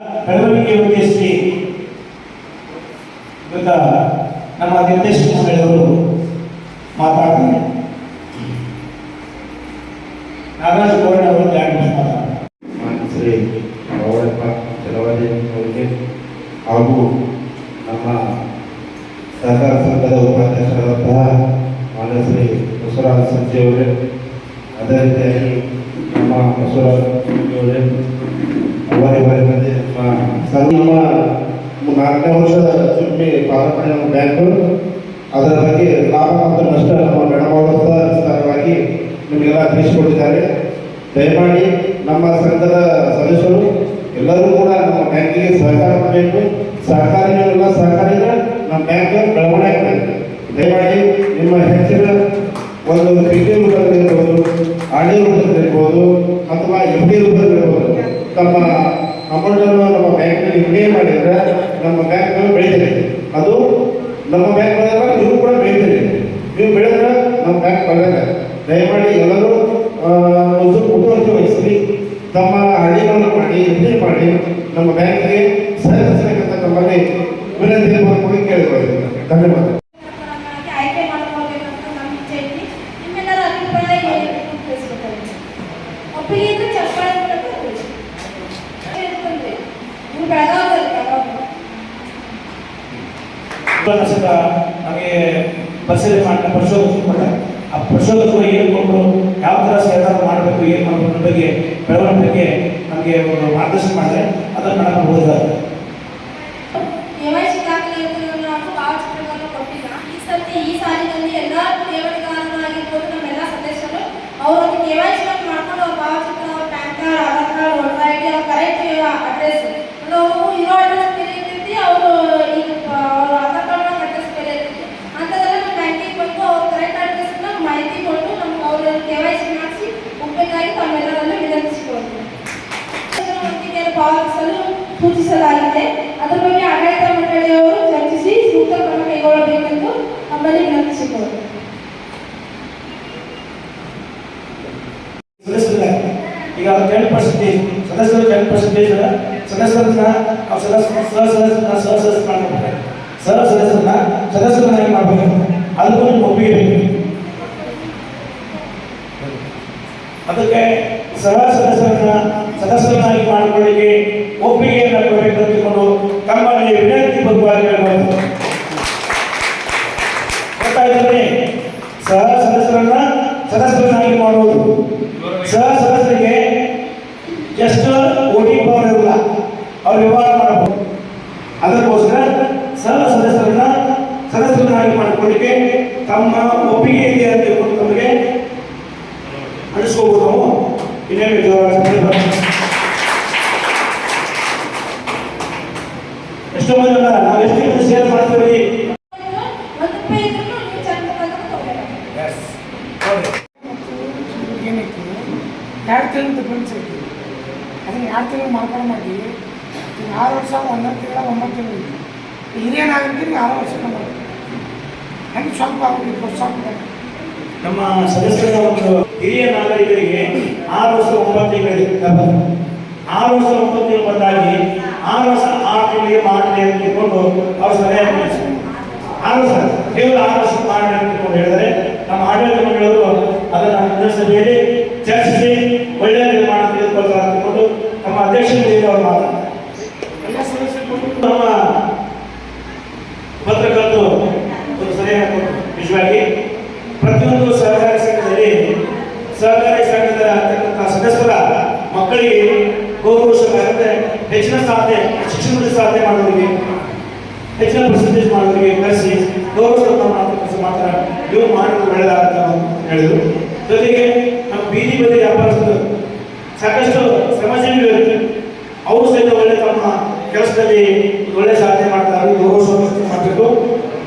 ಬೆಳವಣಿಗೆ ಉದ್ದೇಶಿಸಿ ಇವತ್ತ ನಮ್ಮ ನಿರ್ದೇಶಕ ಮಂಡಳಿಯವರು ಮಾತಾಡ್ತಾರೆ. ನಾಗರಾಜ್ ಗೋಲ್ಡ್ ಅವರು ಶ್ರೀ ಗೌಡಪ್ಪ ಚಲವಾದಿ ಅವರಿಗೆ ಹಾಗೂ ನಮ್ಮ ಸಹಕಾರ ಸಂಘದ ಉಪಾಧ್ಯಕ್ಷರಾದಂತಹ ಮಾನ್ಯ ಶ್ರೀ ಬಸವರಾಜ ಸಂಜೆ ಅವರೇ, ಅದೇ ರೀತಿಯಾಗಿ ನಮ್ಮ ಬಸವರಾಜ ಅವರೇ ಅವರೇ ನಮ್ಮ 4ನೇ ವರ್ಷದ ಚುನಾವಣೆ ಪಾಲ್ಗೊಳ್ಳುವ ನಮ್ಮ ಬ್ಯಾಂಕು ಅದರ ಬಗ್ಗೆ ಲಾಭ ಮತ್ತು ನಷ್ಟ ನಮ್ಮ ಗಣಮಾನದ ವಿಸ್ತಾರವಾಗಿ ನಿಮಗೆಲ್ಲ ತಿಳಿಸಿಕೊಟ್ಟಿದ್ದಾರೆ. ದಯಮಾಡಿ ನಮ್ಮ ಸಂಘದ ಸದಸ್ಯರು ಎಲ್ಲರೂ ಕೂಡ ನಮ್ಮ ಬ್ಯಾಂಕಿಗೆ ಸಹಕಾರ ಮಾಡಬೇಕು. ಸಹಕಾರಿಗಳೆಲ್ಲ ಸಹಕಾರಿನ ನಮ್ಮ ಬ್ಯಾಂಕ್ ಬೆಳವಣಿಗೆ ಆಗಬೇಕು. ದಯಮಾಡಿ ನಿಮ್ಮ ಹೆಚ್ಚಿನ ಒಂದು ಪಿಟಿ ರೂಪದಲ್ಲಿರ್ಬೋದು, ಆರ್ ಡಿ ರೂಪದಲ್ಲಿರ್ಬೋದು ಅಥವಾ ಎಫ್ ಡಿ ರೂಪದಲ್ಲಿರ್ಬೋದು ತಮ್ಮ ಅಮೌಂಟನ್ನು ನಮ್ಮ ಬ್ಯಾಂಕ್ನಲ್ಲಿ ಹೂಡಿಕೆ ಮಾಡಿದರೆ ನಮ್ಮ ಬ್ಯಾಂಕ್ ಬೆಳೀತದೆ. ಅದು ನಮ್ಮ ಬ್ಯಾಂಕ್ ಬೆಳೆದಾಗ ನೀವು ಕೂಡ ಬೆಳೀತೀರಿ. ನೀವು ಬೆಳೆದ್ರೆ ನಮ್ಮ ಬ್ಯಾಂಕ್ ಬೆಳೆದ. ದಯಮಾಡಿ ಎಲ್ಲರೂ ಒಂದು ಮುತುವರ್ಜಿ ವಹಿಸಿ ತಮ್ಮ ಹಳ್ಳಿಗಳನ್ನು ಮಾಡಿ ಎಫ್ಡಿ ಮಾಡಿ ನಮ್ಮ ಬ್ಯಾಂಕಿಗೆ ಸಹಕರಿಸಬೇಕಂತ ನಮ್ಮಲ್ಲಿ ವಿನಂತಿ ಪೂರ್ವಕವಾಗಿ ಕೇಳಿಕೊಳ್ಳಿ. ಧನ್ಯವಾದ. ನಮಗೆ ಪರಿಶೀಲನೆ ಮಾಡಿ ಪರಿಶೋಧನೆ ಆ ಪರಿಶೋಧಕರು ಏನು ಕೊಟ್ಟರು, ಯಾವ ಥರ ಸಹಕಾರ ಮಾಡಬೇಕು, ಏನು ಮಾಡಬೇಕು ಬಗ್ಗೆ ಬೆಳವಣಿಗೆ ಬಗ್ಗೆ ನಮಗೆ ಒಂದು ಮಾರ್ಗದರ್ಶನ ಮಾಡಿದ್ರೆ ಅದನ್ನು ನಾವು ಓದಿದ್ದಾರೆ. ಈ ಸಾಲಿನಲ್ಲಿ ಎಲ್ಲ ಠೇವಣಿದಾರರಾಗಿರ್ಬೋದು ನಮ್ಮೆಲ್ಲ ಸದಸ್ಯರು ಅವರು KYC ಮಾಡ್ಕೊಂಡು ಅವ್ರ ಭಾವಚಿತ್ರ, PAN card, Aadhaar card, voter ID, ಅವ್ರ ಕರೆಕ್ಟ್ ಅಡ್ರೆಸ್ ನಾವು ಇರೋ ಅಡ್ರೆಸ್ ಬೇರೆ ಇರ್ತೈತಿ, ಅವರು ಈಗ ಅವ್ರ ಆಧಾರ್ ಕಾರ್ಡ್ ಅಡ್ರೆಸ್ ಬೇರೆ ಇರ್ತೈತಿ. ಅಂಥದ್ದೆಲ್ಲ ನಮ್ಮ ಬ್ಯಾಂಕಿಗೆ ಬಂದು ಅವ್ರ ಕರೆಕ್ಟ್ ಅಡ್ರೆಸ್ನ ಮಾಹಿತಿ ಕೊಟ್ಟು ನಮ್ಗೆ ಅವ್ರ KYC ಮಾಡಿಸಿ ಹೋಗಬೇಕಾಗಿ ತಾವೆಲ್ಲರಲ್ಲೂ ವಿನಂತಿಸಿಕೊಳ್ತೀವಿ. ಪಾವತಿಸಲು ಸೂಚಿಸಲಾಗಿದೆ. ಅದರ ಬಗ್ಗೆ ಆಡಳಿತ ಮಂಡಳಿಯವರು ಚರ್ಚಿಸಿ ಸೂಕ್ತ ಕ್ರಮ ಕೈಗೊಳ್ಳಬೇಕೆಂದು ನಮ್ಮಲ್ಲಿ ವಿನಂತಿಸಿಕೊಳ್ಳುತ್ತೇವೆ. ಈಗ 10% ಸದಸ್ಯರು 10% ಸದಸ್ಯರನ್ನ ಸದಸ್ಯರನ್ನ ಮಾಡಬೇಕು. ಅದಕ್ಕೂ ನಿಮ್ಗೆ ಒಪ್ಪಿಗೆ ಬೇಕು. ಅದಕ್ಕೆ ಸದಸ್ಯರನ್ನಾಗಿ ಮಾಡಿಕೊಳ್ಳಿಕ್ಕೆ ಒಪ್ಪಿಗೆಯನ್ನು ಕೊಡಬೇಕು ಅಂತಿಕೊಂಡು ತಮ್ಮಲ್ಲಿ ವಿನಂತಿ ಬದ್ಧವಾಗಿ ಹೇಳ್ಬೋದು. ಗೊತ್ತಾಯ್ತದೆ? ಸದಸ್ಯರನ್ನಾಗಿ ಮಾಡುವುದು, ಸದಸ್ಯರಿಗೆ ಎಷ್ಟು OT ಪವರ್ ಇರಲ್ಲ, ಅವ್ರು ವ್ಯವಹಾರ ಮಾಡಬಹುದು. ಅದಕ್ಕೋಸ್ಕರ ಸದಸ್ಯರನ್ನಾಗಿ ಮಾಡಿಕೊಳ್ಳಿಕ್ಕೆ ತಮ್ಮ ಒಪ್ಪಿಗೆ ಇದೆ ಅಂತ ತಮಗೆ ಅನಿಸ್ಕೋಬಹುದು. ನಾವು ಇನ್ನೇನು ಎಷ್ಟೋ ಮಂದಿ ನಾವು ಎಷ್ಟು ಶೇರ್ ಮಾಡ್ತೀವಿ. ಏನೈತಿ 2 ತಿಂಗಳು ಡಿಫ್ರೆನ್ಸ್ ಐತಿ. ಅದನ್ನು 2 ತಿಂಗಳು ಮಾರ್ಪಾಡು ಮಾಡಿ 6 ವರ್ಷ 11 ತಿಂಗಳ 9 ತಿಂಗಳು ಐತಿ. ಹಿರಿಯ ನಾಗರಿಕರಿಗೆ 6 ವರ್ಷ ಮಾಡಿ ಹೆಂಗೆ ಸ್ವಲ್ಪ ಆಗೋದು ವರ್ಷ ಆಗ್ತದೆ. ನಮ್ಮ ಸದಸ್ಯರ ಒಂದು ಹಿರಿಯ ನಾಗರಿಕರಿಗೆ 6 ವರ್ಷ 9 ತಿಂಗಳಿದೆ. 6 ವರ್ಷ 9 ತಿಂಗಳು ಬಂದಾಗಿ 6 ವರ್ಷ 6 ತಿಂಗಳಿಗೆ ಮಾಡಲಿ ಅಂತ ತಿಳ್ಕೊಂಡು ಅವ್ರು ಸರಿಯಾಗಿ 6 ವರ್ಷ ಕೇವಲ 6 ವರ್ಷ ಮಾಡಲಿ ಅಂತ ತಿಳ್ಕೊಂಡು ಹೇಳಿದರೆ ನಮ್ಮ ಆಡಳಿತ ಮಂಡಳಿಯವರು ಅದನ್ನು ವಿಧಾನಸಭೆಯಲ್ಲಿ ಚರ್ಚಿಸಿ ಒಳ್ಳೆಯ ನಿರ್ಮಾಣ ತೆಗೆದುಕೊಳ್ತಾರೆ ಅಂತಿಕೊಂಡು ನಮ್ಮ ಅಧ್ಯಕ್ಷರಿಗೆ ಅವರು ಮಾತಾಡ್ತಾರೆ. ನಮ್ಮ ಪತ್ರಕರ್ತರು ಒಂದು ಸರಿಯಾಗಿ ನಿಜವಾಗಿ ಪ್ರತಿಯೊಂದು ಸಹಕಾರಿ ಸಂಘದ ಸದಸ್ಯರ ಮಕ್ಕಳಿಗೆ ಗೌರವಿಸಬೇಕಾದ್ರೆ ಹೆಚ್ಚಿನ ಸಾಧನೆ, ಶಿಕ್ಷಣದಲ್ಲಿ ಸಾಧನೆ ಮಾಡೋರಿಗೆ, ಹೆಚ್ಚಿನ ಪರ್ಸೆಂಟೇಜ್ ಮಾಡೋರಿಗೆ ಕರೆಸಿ ಗೌರವ ಮಾತ್ರ ನೀವು ಮಾಡಿದ್ದು ಒಳ್ಳೆಯದಾಗುತ್ತೆ ಹೇಳಿದರು. ಜೊತೆಗೆ ನಮ್ಮ ಬೀದಿ ಬದಿ ವ್ಯಾಪಾರಸ್ಥರು ಸಾಕಷ್ಟು ಶ್ರಮಜೀವಿಗಳು, ಅವರು ಸಹಿತ ಒಳ್ಳೆ ತಮ್ಮ ಕೆಲಸದಲ್ಲಿ ಒಳ್ಳೆ ಸಾಧನೆ ಮಾಡ್ತಾರೆ, ಗೌರವ ಮಾಡಬೇಕು.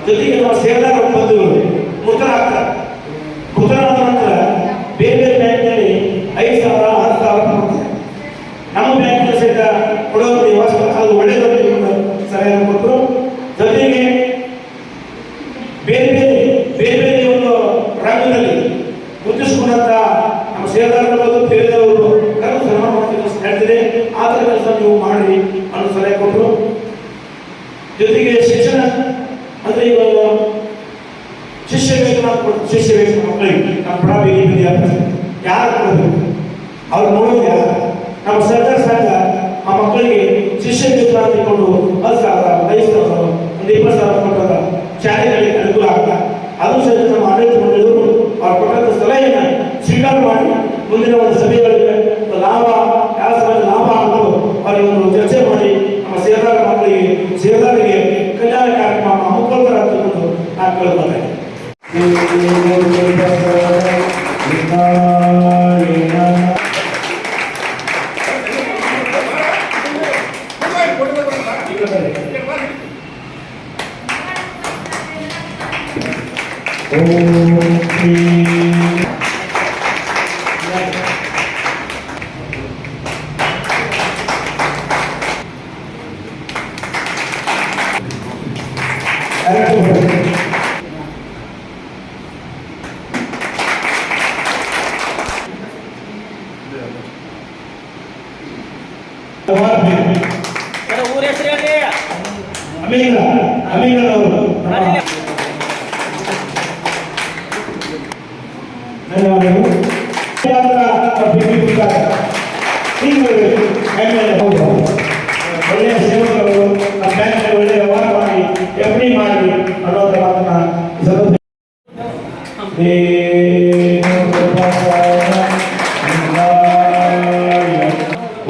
ಜೊತೆಗೆ ನಮ್ಮ ಸೇವೆದಾರ ಬಂಧುಗಳು ಮೃತರಾಗ್ತಾರೆ. ಮೃತರಾದ ನಂತರ ಬೇರೆ ಬೇರೆ ಬ್ಯಾಂಕ್ನಲ್ಲಿ 5,000 10,000 ಕೊಡ್ತಾರೆ. ನಮ್ಮ ಬ್ಯಾಂಕ್ನಲ್ಲಿ ಸಹಿತ ಕೊಡೋದು ವ್ಯವಸ್ಥೆ ಅದು ಒಳ್ಳೆಯದು ಸರಿಯಾಗಿ ಕೊಟ್ಟರು. ಜೊತೆಗೆ ಬೇರೆ ಬೇರೆ ಒಂದು ರಂಗದಲ್ಲಿ ಗುರುತಿಸಿಕೊಂಡಂತ ನಮ್ಮ ಸೇವೆದಾರರು ಬೇರೆಯವರು ಕರೆದು ಶ್ರಮ ಮಾಡ್ತೀವಿ ಹೇಳ್ತಿದೆ. ಆ ಥರ ಕೆಲಸ ನೀವು ಮಾಡಿ ಅನ್ನೋ ಜೊತೆಗೆ ಶಿಕ್ಷಣ ಅಂದರೆ ಇವಾಗ ಶಿಷ್ಯ ವೇತನ ಶಿಷ್ಯ ವೇತನ ಮಕ್ಕಳಿಗೆ ನಮ್ಮ ಬಡ ಬೀದಿ ಯಾರು ಕೊಡಬೇಕು ಅವ್ರು ನೋಡೋದು ಯಾರು ನಮ್ಮ ಸರ್ಕಾರ ಸಂಘ ಆ ಮಕ್ಕಳಿಗೆ ಶಿಷ್ಯ ವೇತನ ಅಂತಿಕೊಂಡು 10,000 5,000 ಒಂದು 20,000 ಕೊಟ್ಟರೆ ಶಾಲೆಗಳಿಗೆ ಅನುಕೂಲ ಆಗಲ್ಲ. ಅದು ಸಹಿತ ನಮ್ಮ ಆಡಳಿತ ಮಂಡಳಿಯವರು ಅವ್ರು ಕೊಟ್ಟಂತ ಸಲಹೆಯನ್ನು ಸ್ವೀಕಾರ ಮಾಡಿ ಮುಂದಿನ ಒಂದು ಸಭೆಗಳಿಗೆ ಲಾಭ ಯಾವ ಸಭೆಯಲ್ಲಿ ಲಾಭ ಆಗಲು ಅವರಿಗೆ ಒಂದು ಚರ್ಚೆ ಮಾಡಿ ನಮ್ಮ ಸೇವಾದಾರ ಮಕ್ಕಳಿಗೆ ಸೇವಾದಾರಿಗೆ ಕಲ್ಯಾಣ ಕಾರ್ಯಕ್ರಮ ಹಮ್ಮಿಕೊಳ್ತಾರೆ ಅಂತಕೊಂಡು ನಾನು ಕೇಳ್ಕೊಳ್ತೇನೆ. ಊರ ಹೆಸರು ಹೇಳಿ. ಅಮೀನ್ ಅವರು ಒಳ್ಳೆಯ ಸೇವಕರು ನಮ್ಮ ಬ್ಯಾಂಕ್ನಲ್ಲಿ ಒಳ್ಳೆಯ ವ್ಯವಹಾರ ಮಾಡಿ ಎಫ್ಡಿ ಮಾಡಿ ಅನ್ನೋದ್ರ ಮಾತನ್ನ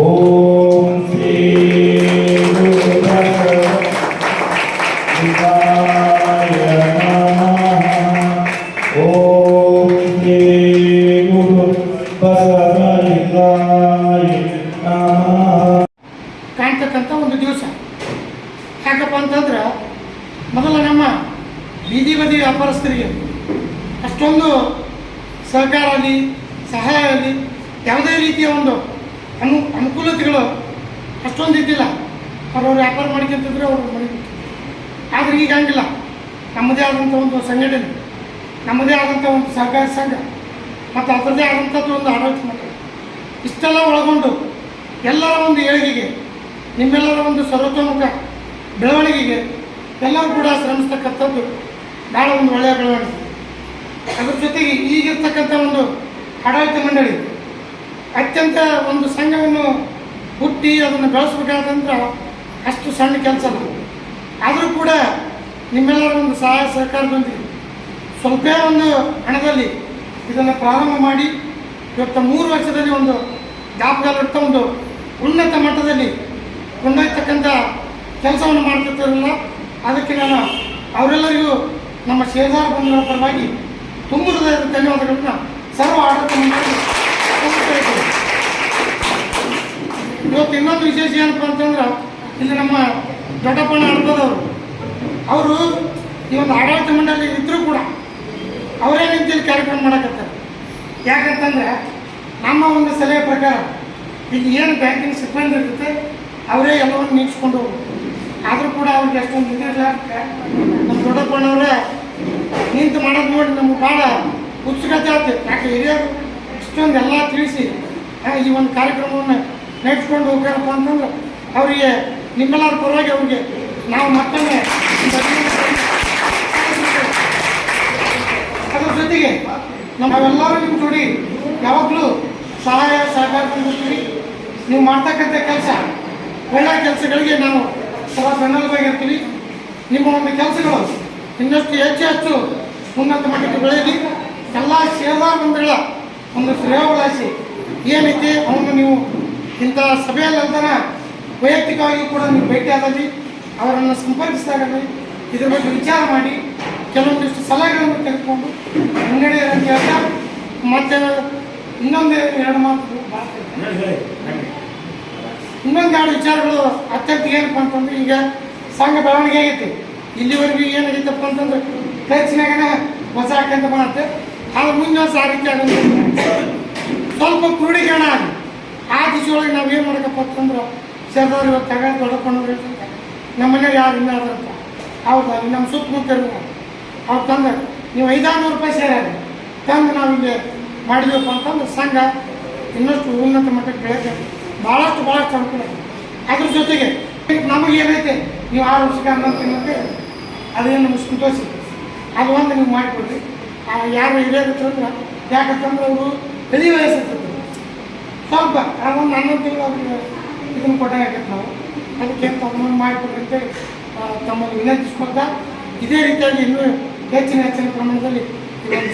ಓಂ ಶ್ರೀ ಕಾಣ್ತಕ್ಕಂಥ ಒಂದು ದಿವಸ. ಯಾಕಪ್ಪ ಅಂತಂದ್ರೆ ಮೊದಲ ನಮ್ಮ ಬೀದಿ ಬದಿ ವ್ಯಾಪಾರಸ್ಥರಿಗೆ ಅಷ್ಟೊಂದು ಸಹಕಾರ ಆಗಲಿ ಸಹಾಯ ಆಗಲಿ ಯಾವುದೇ ರೀತಿಯ ಒಂದು ಅನುಕೂಲತೆಗಳು ಅಷ್ಟೊಂದು ಇದ್ದಿಲ್ಲ. ಅವ್ರವ್ರು ವ್ಯಾಪಾರ ಮಾಡ್ಕೊಂತಿದ್ರೆ ಅವ್ರು ಮಡಿಬೇಕು. ಆದರೆ ಈಗ ಹಂಗಿಲ್ಲ. ನಮ್ಮದೇ ಆದಂಥ ಒಂದು ಸಂಘಟನೆ, ನಮ್ಮದೇ ಆದಂಥ ಒಂದು ಸಹಕಾರ ಸಂಘ ಮತ್ತು ಅದರದ್ದೇ ಆದಂಥದ್ದು ಒಂದು ಆಡಳಿತ ಮಂಡಳಿ ಇಷ್ಟೆಲ್ಲ ಒಳಗೊಂಡು ಎಲ್ಲರ ಒಂದು ಏಳಿಗೆಗೆ, ನಿಮ್ಮೆಲ್ಲರ ಒಂದು ಸರ್ವತೋಮುಖ ಬೆಳವಣಿಗೆಗೆ ಎಲ್ಲರೂ ಕೂಡ ಶ್ರಮಿಸ್ತಕ್ಕಂಥದ್ದು ಭಾಳ ಒಂದು ಒಳ್ಳೆಯ ಬೆಳವಣಿಗೆ. ಅದ್ರ ಜೊತೆಗೆ ಈಗಿರ್ತಕ್ಕಂಥ ಒಂದು ಆಡಳಿತ ಮಂಡಳಿ ಅತ್ಯಂತ ಒಂದು ಸಂಘವನ್ನು ಹುಟ್ಟಿ ಅದನ್ನು ಬೆಳೆಸಬೇಕಾದಂದ್ರೆ ಅಷ್ಟು ಸಣ್ಣ ಕೆಲಸ ಅಲ್ಲ. ಆದರೂ ಕೂಡ ನಿಮ್ಮೆಲ್ಲರ ಒಂದು ಸಹಾಯ ಸಹಕಾರದೊಂದಿಗೆ ಸ್ವಲ್ಪ ಒಂದು ಹಣದಲ್ಲಿ ಇದನ್ನು ಪ್ರಾರಂಭ ಮಾಡಿ ಇವತ್ತು 3 ವರ್ಷದಲ್ಲಿ ಒಂದು ದಾಪಗಾಲಿಡ್ತಾ ಒಂದು ಉನ್ನತ ಮಟ್ಟದಲ್ಲಿ ಕೊಂಡೊಯ್ತಕ್ಕಂಥ ಕೆಲಸವನ್ನು ಮಾಡ್ತಿರ್ತಾರಲ್ಲ, ಅದಕ್ಕೆ ನಾನು ಅವರೆಲ್ಲರಿಗೂ ನಮ್ಮ ಶೇಜಾರ ಬಂಧುಗಳ ಪರವಾಗಿ ತುಂಬ ಹೃದಯದ ಧನ್ಯವಾದಗಳನ್ನ ಸರ್ವ ಆಡಳಿತ ಮಂಡಳಿ ಸಲ್ಲಿಸ್ತೇನೆ. ಇವತ್ತು ಇನ್ನೊಂದು ವಿಶೇಷ ಏನಪ್ಪ ಅಂತಂದ್ರೆ ಇಲ್ಲಿ ನಮ್ಮ ದೊಡ್ಡಪ್ಪಣ್ಣ ಆಡ್ತದವರು ಅವರು ಈ ಒಂದು ಆಡಳಿತ ಮಂಡಳಿ ಇದ್ದರೂ ಕೂಡ ಅವರೇ ನಿಂತಲ್ಲಿ ಕಾರ್ಯಕ್ರಮ ಮಾಡಕತ್ತಾರೆ. ಯಾಕಂತಂದ್ರೆ ನಮ್ಮ ಒಂದು ಸಲಹೆ ಪ್ರಕಾರ ಇಲ್ಲಿ ಏನು ಬ್ಯಾಂಕಿನ ಸಿಬ್ಬಂದಿ ಇರ್ತೈತೆ ಅವರೇ ಎಲ್ಲವನ್ನು ನಿಲ್ಲಿಸ್ಕೊಂಡು ಹೋಗ್ಬೇಕು. ಆದರೂ ಕೂಡ ಅವ್ರಿಗೆ ಅಷ್ಟೊಂದು ಇದಿರಲ್ಲ. ನಮ್ಮ ದೊಡ್ಡಪ್ಪಣ್ಣವರೇ ನಿಂತು ಮಾಡೋದು ನೋಡಿ ನಮ್ಗೆ ಭಾಳ ಉತ್ಸುಕತೆ ಆಗ್ತದೆ. ಯಾಕೆ ಹಿರಿಯರು ಇಷ್ಟೊಂದು ಎಲ್ಲ ತಿಳಿಸಿ ಈ ಒಂದು ಕಾರ್ಯಕ್ರಮವನ್ನು ನಡೆಸ್ಕೊಂಡು ಹೋಗ್ಯಾರಪ್ಪ ಅಂತಂದ್ರೆ ಅವರಿಗೆ ನಿಮ್ಮೆಲ್ಲರ ಪರವಾಗಿ ಅವ್ರಿಗೆ ನಾವು ಮತ್ತೊಮ್ಮೆ ಅದ್ರ ಜೊತೆಗೆ ನಾವೆಲ್ಲರೂ ನಿಮ್ಮ ಜೋಡಿ ಯಾವಾಗಲೂ ಸಹಾಯ ಸಹಕಾರ ಕೊಡ್ತೀವಿ. ನೀವು ಮಾಡ್ತಕ್ಕಂಥ ಕೆಲಸ ಒಳ್ಳೆಯ ಕೆಲಸಗಳಿಗೆ ನಾವು ಸದಾ ಬೆನ್ನೆಲುಬಾಗಿರ್ತೀವಿ. ನಿಮ್ಮ ಒಂದು ಕೆಲಸಗಳು ಇನ್ನಷ್ಟು ಹೆಚ್ಚು ಉನ್ನತ ಮಟ್ಟಕ್ಕೆ ಬೆಳೆಯಲಿ. ಎಲ್ಲ ಸೇವಾ ಮಂದಿಗಳ ಒಂದು ಶ್ರೇಯೋಭಿಲಾಷಿ ಏನೈತಿ ಅವನು ನೀವು ಇಂಥ ಸಭೆಯಲ್ಲಂತನ ವೈಯಕ್ತಿಕವಾಗಿ ಕೂಡ ನೀವು ಭೇಟಿಯಾದಲ್ಲಿ ಅವರನ್ನು ಸಂಪರ್ಕಿಸಿದಾಗಲಿ ಇದ್ರ ಬಗ್ಗೆ ವಿಚಾರ ಮಾಡಿ ಕೆಲವೊಂದಿಷ್ಟು ಸಲಹೆಗಳನ್ನು ತೆಗೆದುಕೊಂಡು ಮುನ್ನಡೆಯರು ಅಂತ ಹೇಳ್ತಾ ಮತ್ತೆ ಇನ್ನೊಂದು 2 ಮಾತು ಇನ್ನೊಂದು 2 ವಿಚಾರಗಳು ಅತ್ಯಂತ ಏನಪ್ಪ ಅಂತಂದ್ರೆ ಈಗ ಸಂಘ ಬೆಳವಣಿಗೆ ಆಗೈತಿ. ಇಲ್ಲಿವರೆಗೂ ಏನಾಗೈತಪ್ಪ ಅಂತಂದ್ರೆ ಖರ್ಚಿನಾಗನ ಹೊಸ ಹಾಕಂತ ಬರುತ್ತೆ. ಆದ್ರೆ ಮುಂದೆ ಆ ರೀತಿ ಆಗೋದು ಸ್ವಲ್ಪ ಕ್ರೋಢೀಕರಣ ಆಗಿ ಆ ದಿಶೆಯೊಳಗೆ ನಾವು ಏನು ಮಾಡಬೇಕಪ್ಪ ಅಂತಂದ್ರೆ ಸೇರಿದವ್ರು ಇವತ್ತು ತಗೊಂಡು ದೊಡ್ಡಕೊಂಡು ನಮ್ಮ ಮನೆಯವ್ರು ಯಾರು ಇನ್ನಾರಂತ ಹೌದು ಅಲ್ಲಿ ನಮ್ಮ ಸುತ್ತಮುತ್ತ ಅವ್ರು ತಂದ್ರೆ ನೀವು 500-600 ರೂಪಾಯಿ ಸೇರಿ ತಂದು ನಾವು ಇಲ್ಲಿ ಮಾಡಿದೀವಪ್ಪ ಅಂತಂದ್ರೆ ಸಂಘ ಇನ್ನಷ್ಟು ಉನ್ನತ ಮಟ್ಟಕ್ಕೆ ಬೆಳೆದ ಭಾಳಷ್ಟು ಅನುಕೂಲ. ಅದ್ರ ಜೊತೆಗೆ ನಮಗೆ ಏನೈತೆ ನೀವು 6 ವರ್ಷಕ್ಕೆ 11 ತಿಂಗಳಿಗೆ ಅದೇನು ನಮ್ಗೆ ಸಂತೋಷ ಇದೆ. ಅದು ಒಂದು ನೀವು ಮಾಡಿಕೊಡ್ರಿ. ಯಾರು ಹಿರಿಯರಿರ್ತಂದ್ರೆ ಯಾಕಂತಂದ್ರೆ ಅವರು ಬೆಳಿ ವಯಸ್ಸಿರ್ತದೆ ಸ್ವಲ್ಪ ಅದೊಂದು 11 ತಿಂಗಳು ಅವ್ರಿಗೆ ಇದನ್ನು ಕೊಟ್ಟಾಗತ್ತೆ ನಾವು. ಅದಕ್ಕೆ ತಮ್ಮನ್ನು ಮಾಡಿಕೊಡ್ರಿ ಅಂತೇಳಿ ತಮ್ಮನ್ನು ವಿನಂತಿಸ್ಕೊಳ್ತಾ ಇದೇ ರೀತಿಯಾಗಿ ಇನ್ನೂ ಹೆಚ್ಚಿನ ಪ್ರಮಾಣದಲ್ಲಿ ಇದೊಂದು